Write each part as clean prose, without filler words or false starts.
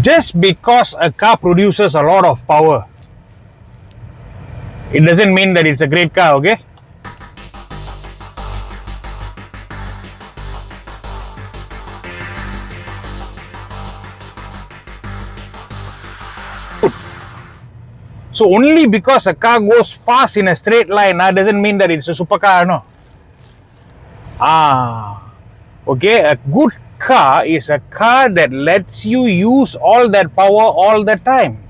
Just because a car produces a lot of power, it doesn't mean that it's a great car, okay? So only because a car goes fast in a straight line doesn't mean that it's a supercar, no? Okay, a good car is a car that lets you use all that power all the time.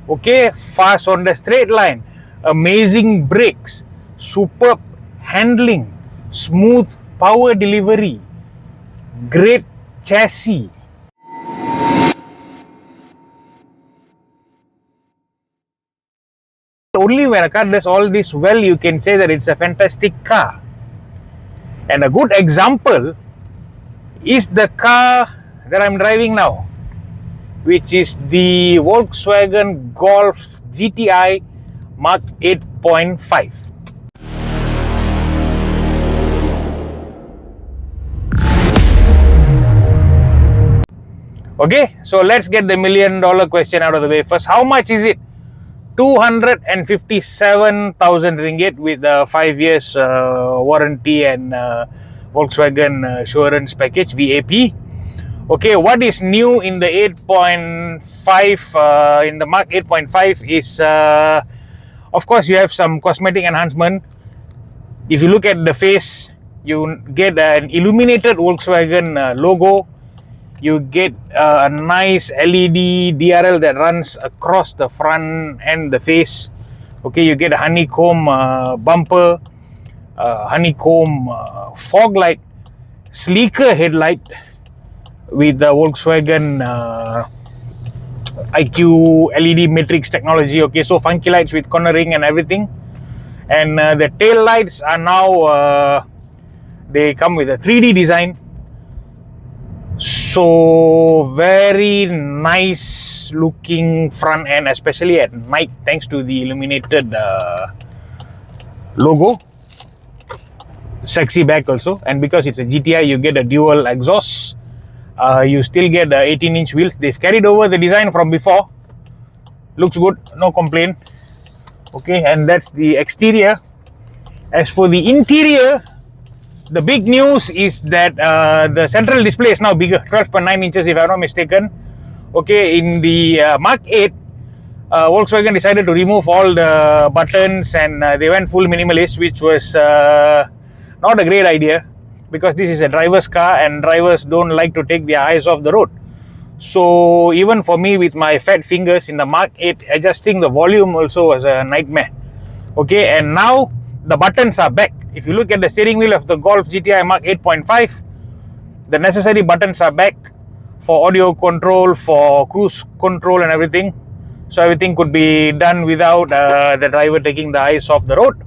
Okay, fast on the straight line, amazing brakes, superb handling, smooth power delivery, great chassis. Only when a car does all this well, you can say that it's a fantastic car. And a good example is the car that I'm driving now, which is the Volkswagen Golf GTI Mark 8.5. Okay, so let's get the $1 million question out of the way first. How much is it? 257,000 ringgit with 5 years warranty and Volkswagen assurance package, VAP. Okay, what is new in the 8.5, in the Mark 8.5 is, of course, you have some cosmetic enhancement. If you look at the face, you get an illuminated Volkswagen logo. You get a nice LED DRL that runs across the front and the face. Okay, you get a honeycomb bumper, honeycomb fog light, sleeker headlight with the Volkswagen IQ LED matrix technology. Okay, so funky lights with cornering and everything. And the tail lights are now they come with a 3D design. So very nice looking front end, especially at night, thanks to the illuminated logo. Sexy back also, and because it's a GTI, you get a dual exhaust. You still get 18-inch wheels. They've carried over the design from before. Looks good, no complaint. Okay, and that's the exterior. As for the interior, the big news is that the central display is now bigger, 12.9 inches if I'm not mistaken. Okay, in the Mark 8, Volkswagen decided to remove all the buttons and they went full minimalist, which was not a great idea because this is a driver's car and drivers don't like to take their eyes off the road. So even for me with my fat fingers in the Mark 8, adjusting the volume also was a nightmare. Okay, and now the buttons are back. If you look at the steering wheel of the Golf GTI Mark 8.5, the necessary buttons are back for audio control, for cruise control and everything. So everything could be done without the driver taking the eyes off the road.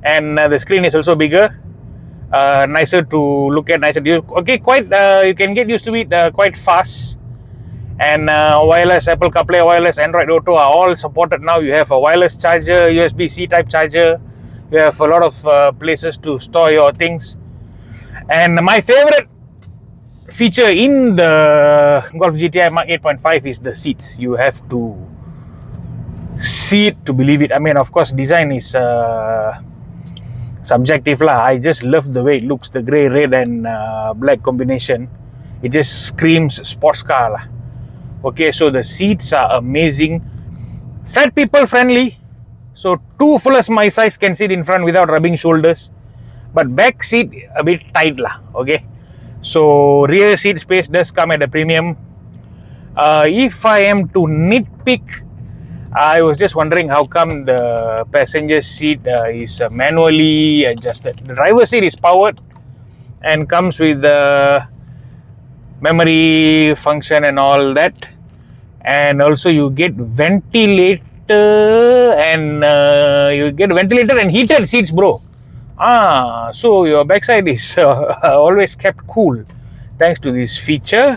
And the screen is also bigger, nicer to look at, nicer to use. Okay, quite you can get used to it quite fast. And wireless Apple CarPlay, wireless Android Auto are all supported now. You have a wireless charger, USB-C type charger. You have a lot of places to store your things. And my favorite feature in the Golf GTI Mark 8.5 is the seats. You have to see it to believe it. I mean, of course, design is subjective lah. I just love the way it looks, the grey, red and black combination. It just screams sports car lah. Okay, so the seats are amazing. Fat people friendly. So two fullers my size can sit in front without rubbing shoulders. But back seat a bit tight lah. Okay. So rear seat space does come at a premium. If I am to nitpick, I was just wondering how come the passenger seat is manually adjusted. The driver seat is powered and comes with the memory function and all that. And also you get ventilator and heated seats, bro. So your backside is always kept cool thanks to this feature.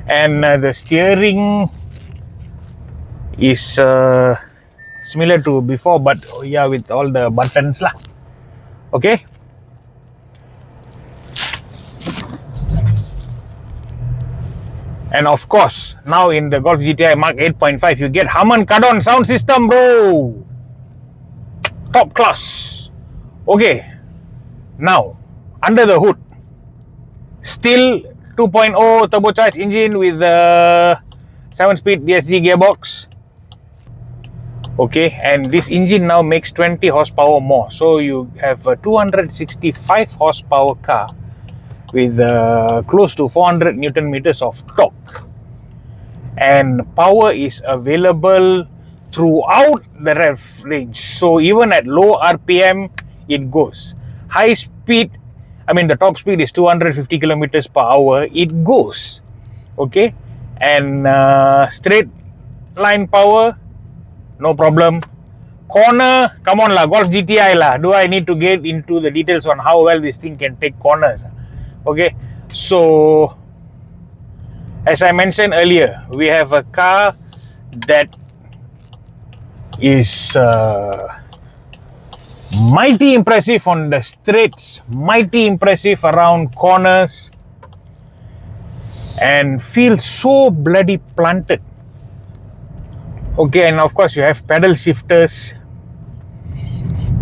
And the steering is similar to before, but yeah, with all the buttons lah. Okay. And of course, now in the Golf GTI Mark 8.5, you get Harman Kardon sound system, bro. Top class. Okay, now under the hood, still 2.0 turbocharged engine with the 7-speed DSG gearbox. Okay, and this engine now makes 20 horsepower more, so you have a 265 horsepower car with close to 400 Newton meters of torque, and power is available throughout the rev range. So even at low RPM, it goes. High speed, I mean the top speed is 250 kilometers per hour. It goes. Okay, and straight line power, no problem. Corner, come on lah, Golf GTI lah. Do I need to get into the details on how well this thing can take corners? Okay, so as I mentioned earlier, we have a car that is mighty impressive on the straights, mighty impressive around corners, and feels so bloody planted. Okay, and of course you have pedal shifters,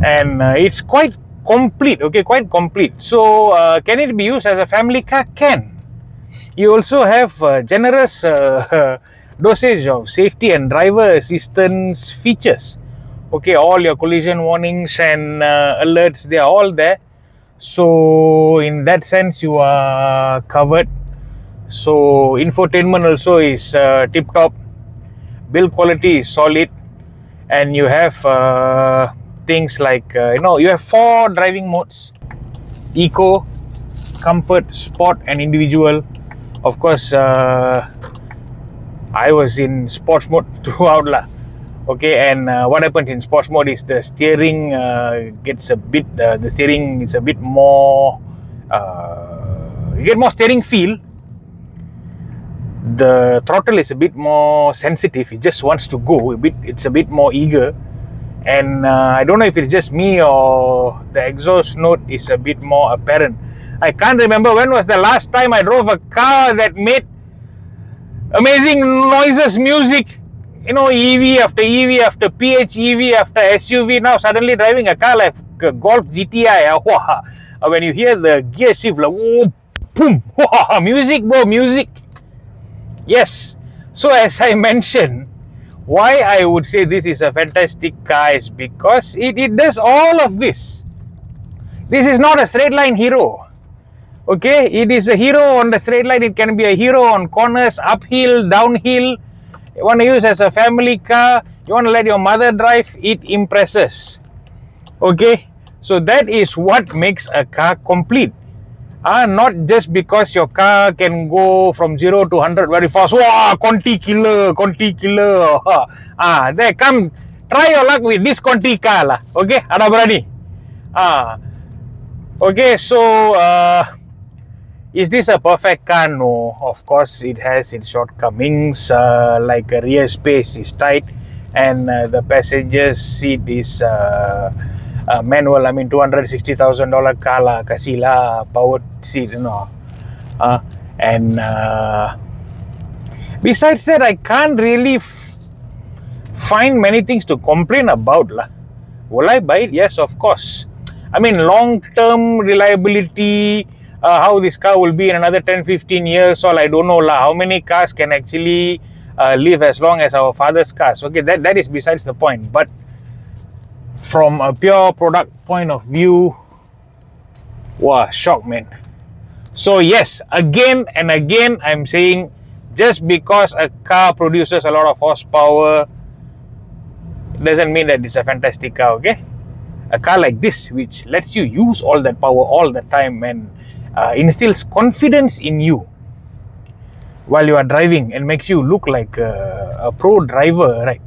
and it's quite complete. Okay, quite complete. So can it be used as a family car? Can. You also have generous dosage of safety and driver assistance features. Okay, all your collision warnings and alerts, they are all there. So in that sense, you are covered. So infotainment also is tip top. Build quality is solid, and you have things like you have 4 driving modes: eco, comfort, sport, and individual. Of course, I was in sports mode throughout lah. Okay, and what happens in sports mode is the steering gets a bit. The steering is a bit more. You get more steering feel. The throttle is a bit more sensitive. It just wants to go a bit. It's a bit more eager, and I don't know if it's just me or the exhaust note is a bit more apparent. I can't remember when was the last time I drove a car that made amazing noises, music. You know, EV after EV after PHEV after SUV. Now suddenly driving a car like a Golf GTI. When you hear the gear shift, like oh, boom, music, bro, music. Yes. So as I mentioned, why I would say this is a fantastic car is because it does all of this. This is not a straight line hero. Okay, it is a hero on the straight line. It can be a hero on corners, uphill, downhill. You want to use as a family car, you want to let your mother drive, it impresses. Okay, so that is what makes a car complete. Not just because your car can go from 0 to 100 very fast. Wow, Conti killer. There, come, try your luck with this Conti car lah. Okay, ada berani. Okay, so is this a perfect car? No, of course it has its shortcomings. Like a rear space is tight, and the passenger seat is manual. I mean, $260,000 car lah, kasih lah powered seat, you know. And besides that, I can't really find many things to complain about lah. Will I buy it? Yes, of course. I mean, long-term reliability, how this car will be in another 10-15 years, all I don't know lah. How many cars can actually live as long as our father's cars? Okay, that is besides the point. But from a pure product point of view, wow, shock, man. So yes, again and again, I'm saying, just because a car produces a lot of horsepower doesn't mean that it's a fantastic car. Okay, a car like this, which lets you use all that power all the time and instills confidence in you while you are driving and makes you look like a pro driver, right?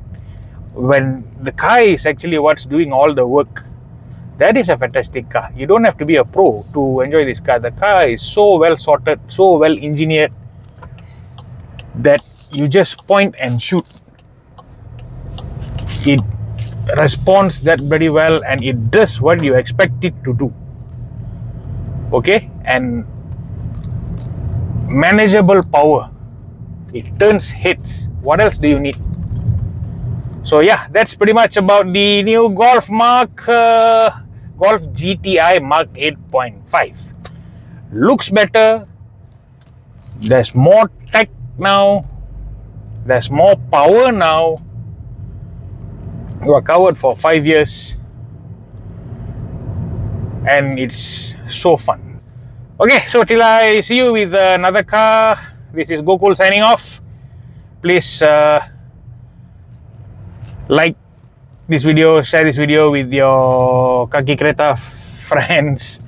When the car is actually what's doing all the work, that is a fantastic car. You don't have to be a pro to enjoy this car. The car is so well sorted, so well engineered, that you just point and shoot. It responds that very well, and it does what you expect it to do. Okay, and manageable power. It turns heads. What else do you need? So yeah, that's pretty much about the new Golf GTI Mark 8.5. Looks better. There's more tech now. There's more power now. You are covered for 5 years. And it's so fun. Okay, so till I see you with another car, this is Gokul signing off. Please like this video, share this video with your Kaki Kereta friends,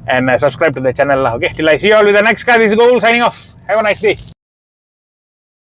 and subscribe to the channel. Okay, till I see you all with the next car, this is Gokul signing off. Have a nice day.